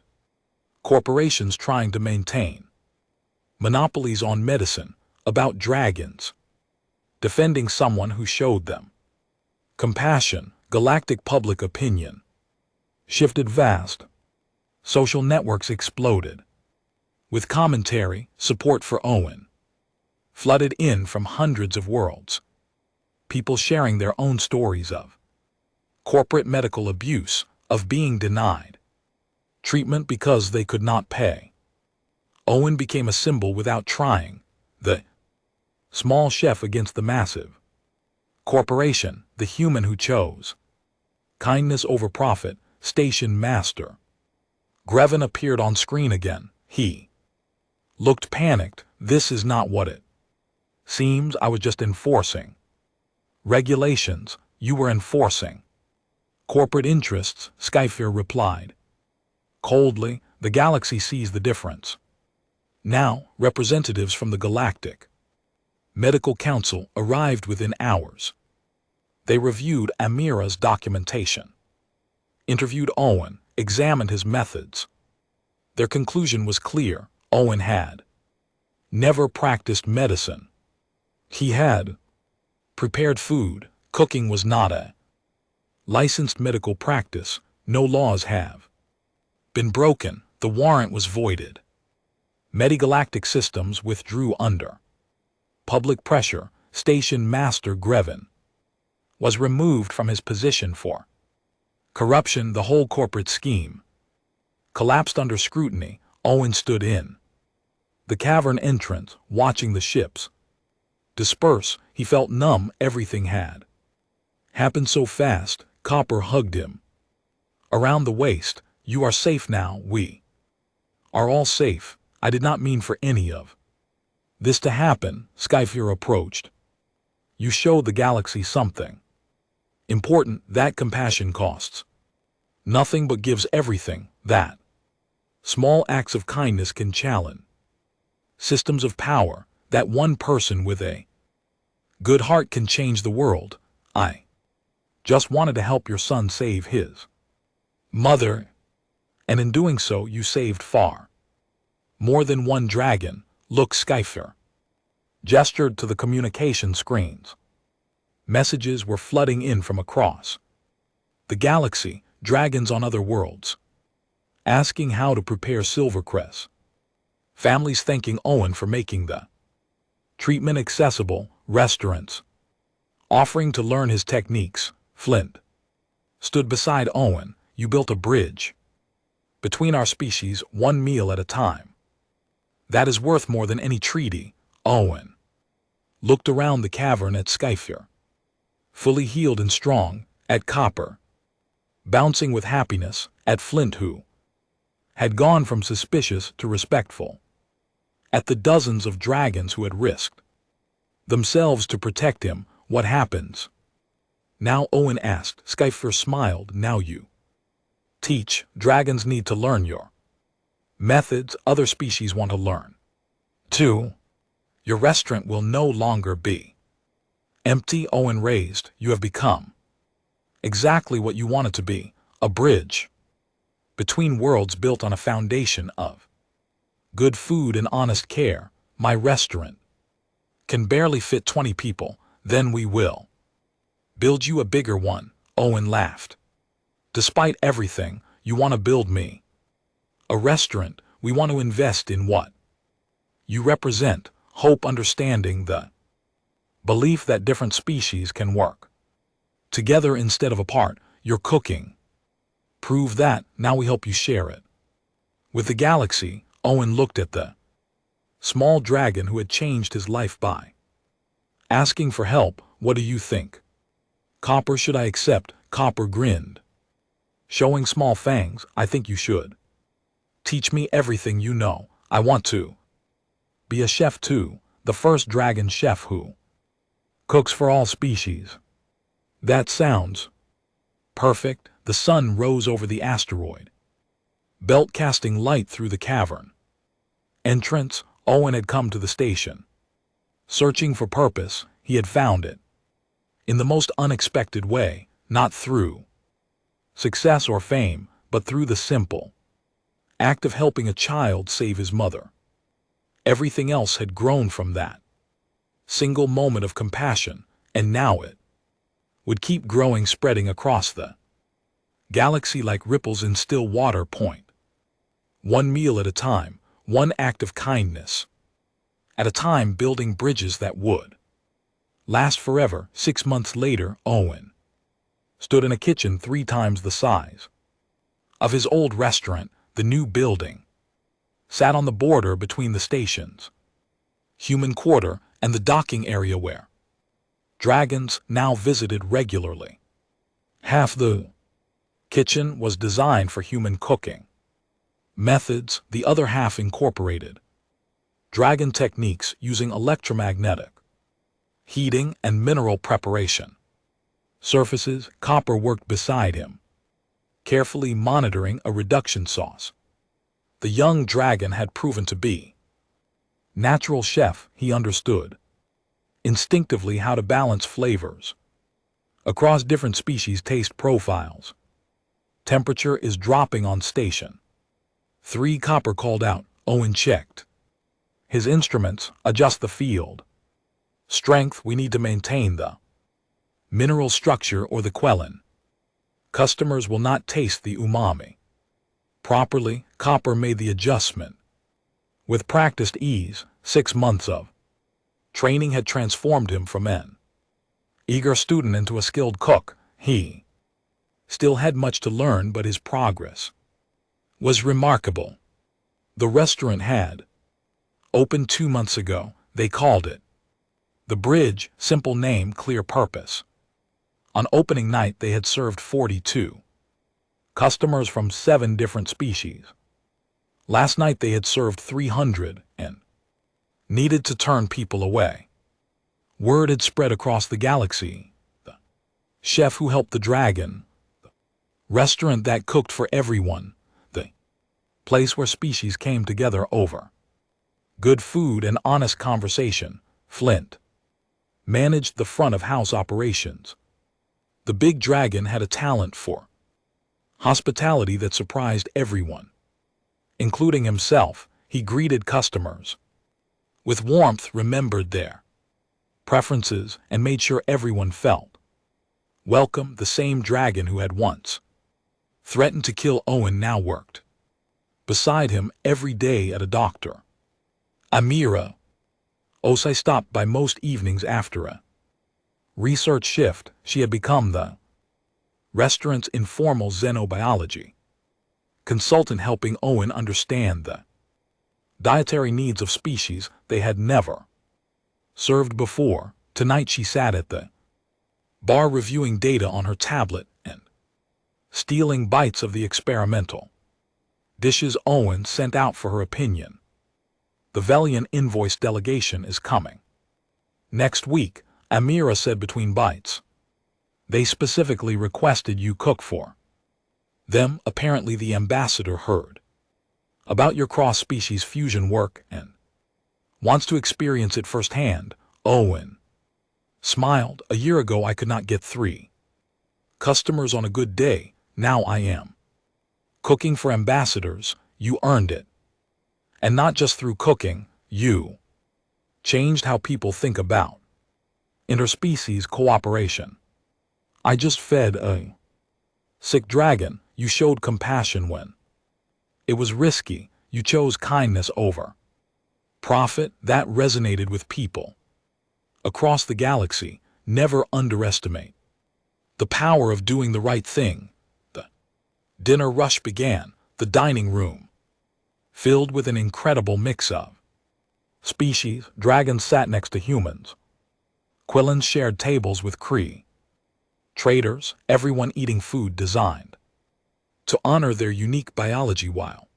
corporations trying to maintain monopolies on medicine, about dragons defending someone who showed them compassion. Galactic public opinion shifted vast. Social networks exploded with commentary. Support for Owen flooded in from hundreds of worlds. People sharing their own stories of corporate medical abuse, of being denied treatment because they could not pay. Owen became a symbol without trying. The small chef against the massive corporation. The human who chose kindness over profit. Station master Greven appeared on screen again. He looked panicked. This is not what it seems. I was just enforcing regulations. You were enforcing corporate interests, Skyfear replied coldly. The galaxy sees the difference. Now, representatives from the Galactic Medical Council arrived within hours. They reviewed Amira's documentation, interviewed Owen, examined his methods. Their conclusion was clear. Owen had never practiced medicine. He had prepared food. Cooking was not a Licensed medical practice, no laws have been broken, the warrant was voided. Medigalactic systems withdrew under public pressure. Station Master Grevin was removed from his position for corruption. The whole corporate scheme collapsed under scrutiny. Owen stood in the cavern entrance, watching the ships disperse. He felt numb. Everything had happened so fast. Copper hugged him around the waist. You are safe now. We are all safe. I did not mean for any of this to happen. Skyfear approached. You showed the galaxy something important. That compassion costs nothing but gives everything. That small acts of kindness can challenge systems of power. That one person with a good heart can change the world. I just wanted to help your son save his mother, and in doing so you saved far more than one dragon. Look, Skyfear gestured to the communication screens. Messages were flooding in from across the galaxy. Dragons on other worlds asking how to prepare Silvercrest. Families thanking Owen for making the treatment accessible. Restaurants offering to learn his techniques. Flint stood beside Owen. You built a bridge between our species, one meal at a time. That is worth more than any treaty. Owen looked around the cavern at Skyfear, fully healed and strong, at Copper, bouncing with happiness, at Flint, who had gone from suspicious to respectful, at the dozens of dragons who had risked themselves to protect him. What happens now? Owen asked. Skyfear smiled. Now you teach. Dragons need to learn your methods. Other species want to learn too. Your restaurant will no longer be empty. Owen raised. You have become exactly what you wanted to be, a bridge between worlds built on a foundation of good food and honest care. My restaurant can barely fit 20 people. Then we will build you a bigger one. Owen laughed. Despite everything, you want to build me a restaurant. We want to invest in what you represent. Hope, understanding the belief that different species can work together instead of apart. Your cooking prove that. Now we help you share it with the galaxy. Owen looked at the small dragon who had changed his life by asking for help. What do you think, Copper? Should I accept? Copper grinned, showing small fangs. I think you should teach me everything you know. I want to be a chef too, the first dragon chef who cooks for all species. That sounds perfect. The sun rose over the asteroid belt, casting light through the cavern entrance. Owen had come to the station. Searching for purpose, he had found it in the most unexpected way, not through success or fame, but through the simple act of helping a child save his mother. Everything else had grown from that single moment of compassion, and now it would keep growing, spreading across the galaxy like ripples in still water. Point one meal at a time, one act of kindness at a time, building bridges that would last forever. 6 months later, Owen stood in a kitchen 3 times the size of his old restaurant. The new building sat on the border between the station's human quarter and the docking area where dragons now visited regularly. Half the kitchen was designed for human cooking methods, the other half incorporated dragon techniques using electromagnetic heating and mineral preparation surfaces. Copper worked beside him, carefully monitoring a reduction sauce. The young dragon had proven to be natural chef. He understood instinctively how to balance flavors across different species. Taste profiles. Temperature is dropping on station 3. Copper called out. Owen checked his instruments. Adjust the field strength. We need to maintain the mineral structure or the Quellen Customers will not taste the umami. Properly, Copper made the adjustment. With practiced ease, 6 months of training had transformed him from an eager student into a skilled cook. He still had much to learn, but his progress was remarkable. The restaurant had opened 2 months ago. They called it The Bridge, simple name, clear purpose. On opening night, they had served 42 customers from 7 different species. Last night they had served 300 and needed to turn people away. Word had spread across the galaxy. The chef who helped the dragon, the restaurant that cooked for everyone, the place where species came together over good food and honest conversation. Flint managed the front of house operations. The big dragon had a talent for hospitality that surprised everyone, including himself. He greeted customers with warmth, remembered their preferences, and made sure everyone felt welcome. The same dragon who had once threatened to kill Owen now worked beside him every day at a doctor. Amira Osai stopped by most evenings after a research shift. She had become the restaurant's informal xenobiology consultant, helping Owen understand the dietary needs of species they had never served before. Tonight she sat at the bar reviewing data on her tablet and stealing bites of the experimental dishes Owen sent out for her opinion. The Velian invoice delegation is coming next week, Amira said between bites. They specifically requested you cook for them. Apparently the ambassador heard about your cross-species fusion work and wants to experience it firsthand. Owen smiled. A year ago I could not get 3 customers on a good day. Now I am cooking for ambassadors. You earned it. And not just through cooking, you changed how people think about interspecies cooperation. I just fed a sick dragon. You showed compassion when it was risky. You chose kindness over profit. That resonated with people across the galaxy. Never underestimate the power of doing the right thing. The dinner rush began. The dining room filled with an incredible mix of species. Dragons sat next to humans. Quillans shared tables with Kree traders, everyone eating food designed to honor their unique biology while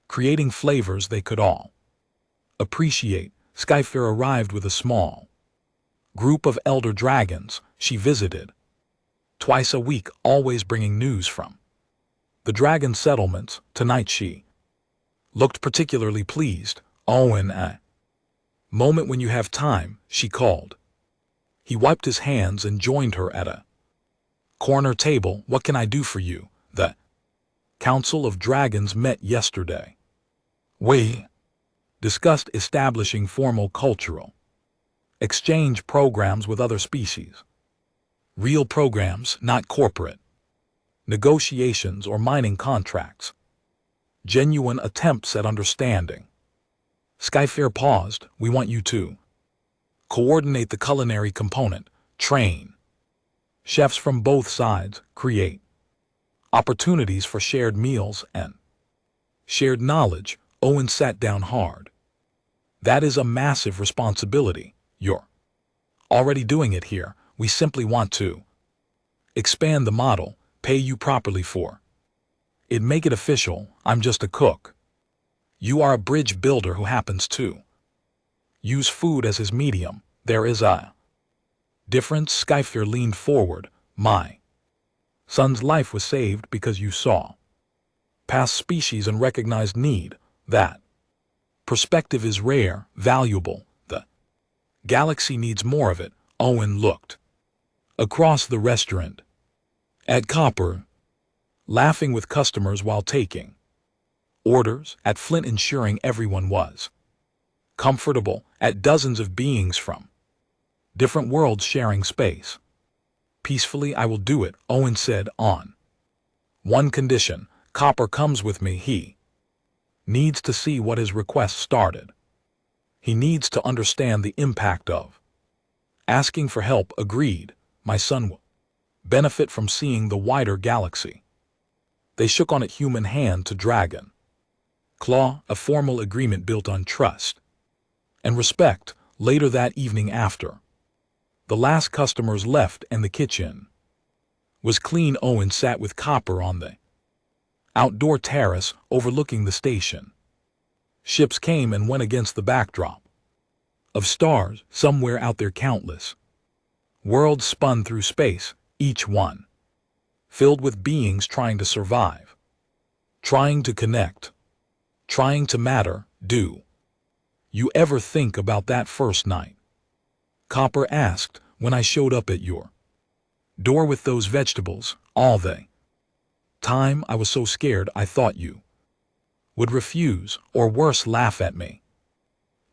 creating flavors they could all appreciate. Skyfair arrived with a small group of elder dragons she visited twice a week, always bringing news from the dragon settlements. Tonight she looked particularly pleased. Owen, a moment when you have time, she called. He wiped his hands and joined her at a corner table. What can I do for you? The Council of Dragons met yesterday. We discussed establishing formal cultural exchange programs with other species. Real programs, not corporate negotiations or mining contracts. Genuine attempts at understanding. Skyfair paused. We want you to coordinate the culinary component, train chefs from both sides, create opportunities for shared meals and shared knowledge. Owen sat down hard. That is a massive responsibility. You're already doing it here. We simply want to expand the model, pay you properly for it, make it official. I'm just a cook. You are a bridge builder who happens to use food as his medium. There is a difference. Skyfair leaned forward. My son's life was saved because you saw past species and recognized need. That perspective is rare, valuable. The galaxy needs more of it. Owen looked across the restaurant at Copper, laughing with customers while taking orders, at Flint, ensuring everyone was comfortable, at dozens of beings from different worlds sharing space peacefully. I will do it, Owen said. On One condition, Copper comes with me. He needs to see what his request started. He needs to understand the impact of asking for help. Agreed. My son will benefit from seeing the wider galaxy. They shook on it, human hand to dragon claw, a formal agreement built on trust and respect. Later that evening, after the last customers left and the kitchen was clean, Owen sat with Copper on the outdoor terrace overlooking the station. Ships came and went against the backdrop of stars. Somewhere out there, countless worlds spun through space, each one filled with beings trying to survive, trying to connect, trying to matter. Do you ever think about that first night? Copper asked, when I showed up at your door with those vegetables. All the time I was so scared I thought you would refuse, or worse, laugh at me.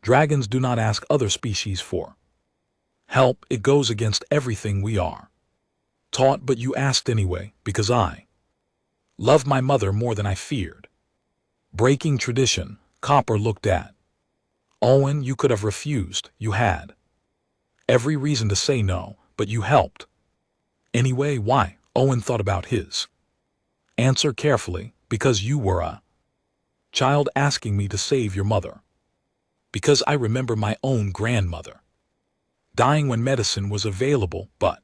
Dragons do not ask other species for help. It goes against everything we are taught, but you asked anyway, because I love my mother more than I feared breaking tradition. Copper looked at Owen. You could have refused. You had every reason to say no, but you helped anyway. Why? Owen thought about his answer carefully. Because you were a child asking me to save your mother. Because I remember my own grandmother dying when medicine was available, but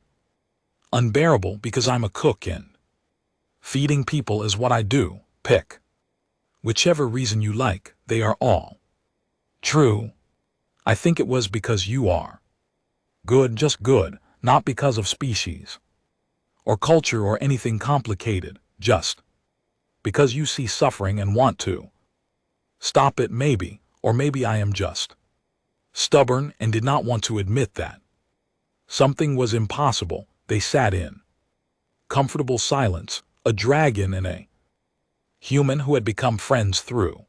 unbearable. Because I'm a cook and feeding people is what I do. Pick whichever reason you like, they are all true. I think it was because you are good, just good, not because of species or culture or anything complicated, just because you see suffering and want to stop it. Maybe, or maybe I am just stubborn and did not want to admit that something was impossible. They sat in comfortable silence, a dragon and a human who had become friends through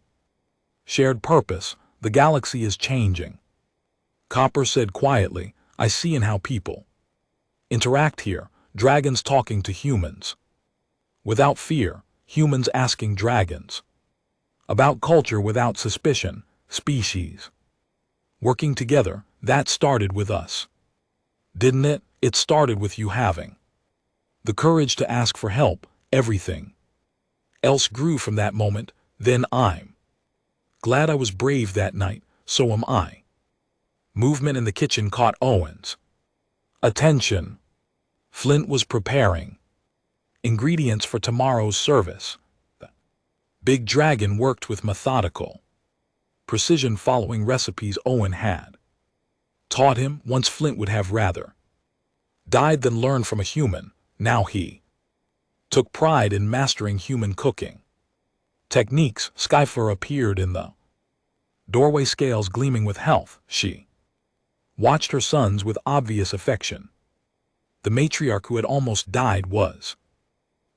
shared purpose. The galaxy is changing, Copper said quietly. I see in how people interact here. Dragons talking to humans without fear, humans asking dragons about culture without suspicion, species working together. That started with us, didn't it? It started with you having the courage to ask for help. Everything else grew from that moment. Then I'm glad I was brave that night. So am I. Movement in the kitchen caught Owen's attention. Flint was preparing ingredients for tomorrow's service. The big dragon worked with methodical precision, following recipes Owen had taught him. Once Flint would have rather died than learned from a human. Now he took pride in mastering human cooking techniques. Skyfleur appeared in the doorway, scales gleaming with health. She watched her sons with obvious affection. The matriarch who had almost died was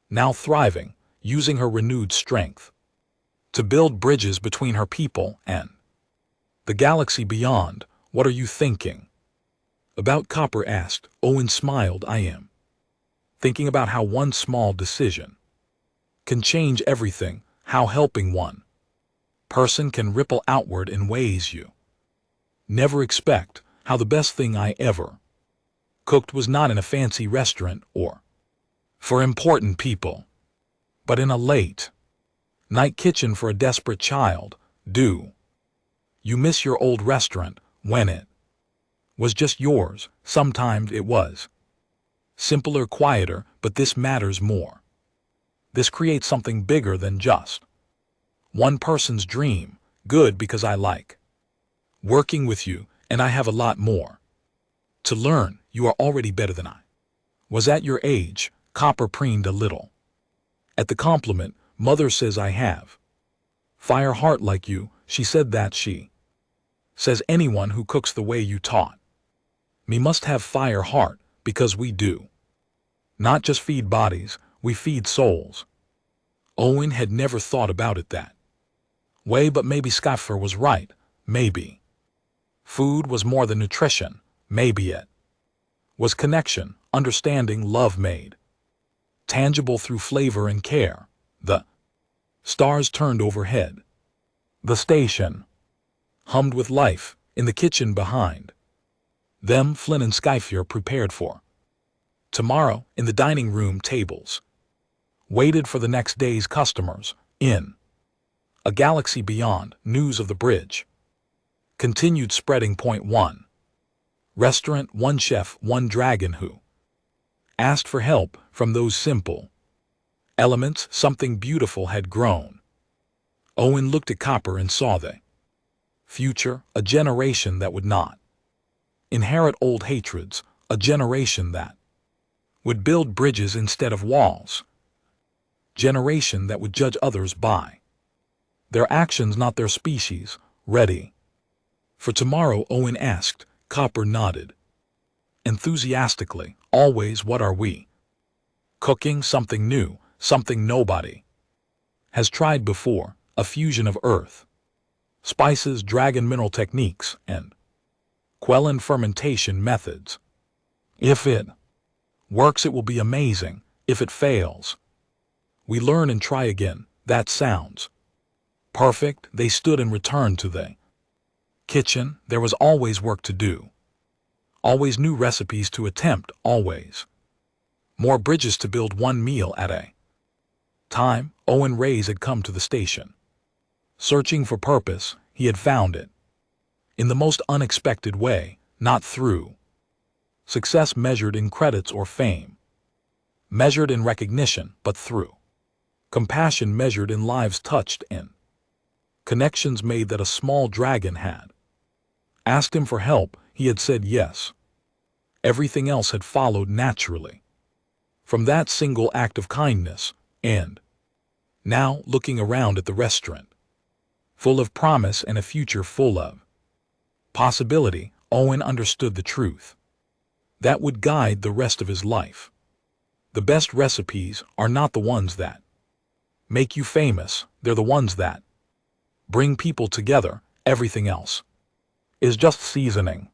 now thriving, using her renewed strength to build bridges between her people and the galaxy beyond. What are you thinking about? Copper asked. Owen smiled. I am thinking about how one small decision can change everything, how helping one person can ripple outward in ways you never expect, how the best thing I ever cooked was not in a fancy restaurant or for important people, but in a late night kitchen for a desperate child. Do you miss your old restaurant when it was just yours? Sometimes it was simpler, quieter, but this matters more. This creates something bigger than just one person's dream. Good, because I like working with you, and I have a lot more to learn. You are already better than I was at your age. Copper preened a little at the compliment. Mother says I have fire heart like you. She said that. She says anyone who cooks the way you taught me must have fire heart, because we do not just feed bodies, we feed souls. Owen had never thought about it that way, but maybe Skyfleur was right. Maybe food was more than nutrition. Maybe it was connection, understanding, love made tangible through flavor and care. The stars turned overhead. The station hummed with life in the kitchen behind them. Flynn and Skyfier prepared for tomorrow. In the dining room, tables waited for the next day's customers. In a galaxy beyond, news of the bridge continued spreading. Point 1. Restaurant, one chef, one dragon who asked for help. From those simple elements, something beautiful had grown. Owen looked at Copper and saw the future, a generation that would not inherit old hatreds, a generation that would build bridges instead of walls, generation that would judge others by their actions, not their species. Ready for tomorrow? Owen asked. Copper nodded enthusiastically. Always. What are we cooking? Something new, something nobody has tried before. A fusion of earth, spices, dragon mineral techniques, and Quellan fermentation methods. If it works, it will be amazing. If it fails, we learn and try again. That sounds perfect. They stood and returned to the kitchen. There was always work to do, always new recipes to attempt, always more bridges to build, one meal at a time. Owen Reyes had come to the station searching for purpose. He had found it in the most unexpected way, not through success measured in credits or fame, measured in recognition, but through compassion measured in lives touched, in connections made. That a small dragon had asked him for help. He had said yes. Everything else had followed naturally from that single act of kindness. And now, looking around at the restaurant, full of promise and a future full of possibility, Owen understood the truth that would guide the rest of his life. The best recipes are not the ones that make you famous, they're the ones that bring people together. Everything else is just seasoning.